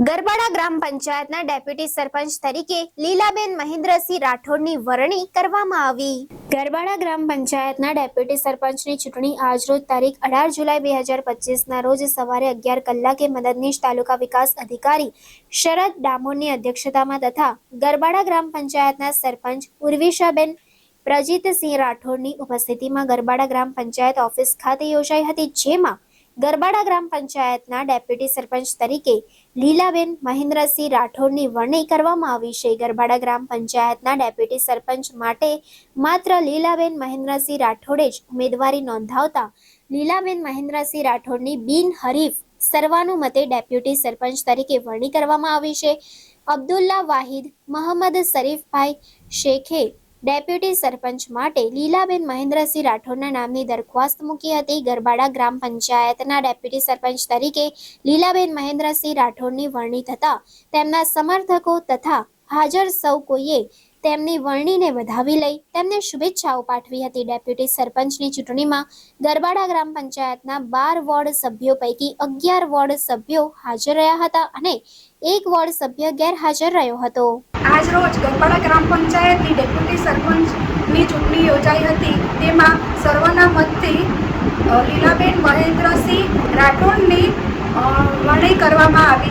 ગરબાડા ગ્રામ પંચાયતના ડેપ્યુટી સરપંચ તરીકે લીલાબેન મહેન્દ્રસિંહ રાઠોડની વરણી કરવામાં આવી। ગરબાડા ગ્રામ પંચાયતના ડેપ્યુટી સરપંચની ચૂંટણી આજરોજ તારીખ 18 જુલાઈ 2025ના રોજ સવારે 11 કલાકે મદદનીશ તાલુકા વિકાસ અધિકારી શરદ ડામોરની અધ્યક્ષતામાં તથા ગરબાડા ગ્રામ પંચાયતના સરપંચ ઉર્વિશાબેન પ્રજીતસિંહ રાઠોડની ઉપસ્થિતિમાં ગરબાડા ગ્રામ પંચાયત ઓફિસ ખાતે યોજાઈ હતી, જેમાં ગરબાડા ગ્રામ પંચાયતના ડેપ્યુટી સરપંચ તરીકે લીલાબેન મહેન્દ્રસિંહ રાઠોડની વરણી કરવામાં આવી છે। ગરબાડા ગ્રામ પંચાયતના ડેપ્યુટી સરપંચ માટે માત્ર લીલાબેન મહેન્દ્રસિંહ રાઠોડે જ ઉમેદવારી નોંધાવતા લીલાબેન મહેન્દ્રસિંહ રાઠોડની બિનહરીફ સર્વાનુમતે ડેપ્યુટી સરપંચ તરીકે વરણી કરવામાં આવી છે। અબ્દુલ્લા વાહિદ મોહમ્મદ શરીફભાઈ શેખે ડેપ્યુટી સરપંચ માટે લીલાબેન મહેન્દ્રસિંહ રાઠોડના નામની દરખાસ્ત મૂકી હતી। ગરબાડા ગ્રામ પંચાયતના ડેપ્યુટી સરપંચ તરીકે લીલાબેન મહેન્દ્રસિંહ રાઠોડની વરણી થતા તેમના સમર્થકો તથા હાજર સૌ કોઈએ તેમની વરણીને વધાવી લઈ તેમને શુભેચ્છાઓ પાઠવી હતી। ડેપ્યુટી સરપંચની ચૂંટણીમાં ગરબાડા ગ્રામ પંચાયતના 12 વોર્ડ સભ્યો પૈકી 11 વોર્ડ સભ્યો હાજર રહ્યા હતા અને 1 વોર્ડ સભ્ય ગેરહાજર રહ્યો હતો। આજરોજ ગરબાડા ગ્રામ પંચાયતની ડેપ્યુટી સરપંચની ચૂંટણી યોજાઈ હતી, તેમાં સર્વના મતથી લીલાબેન મહેન્દ્રસિંહ રાઠોડની વરણી કરવામાં આવી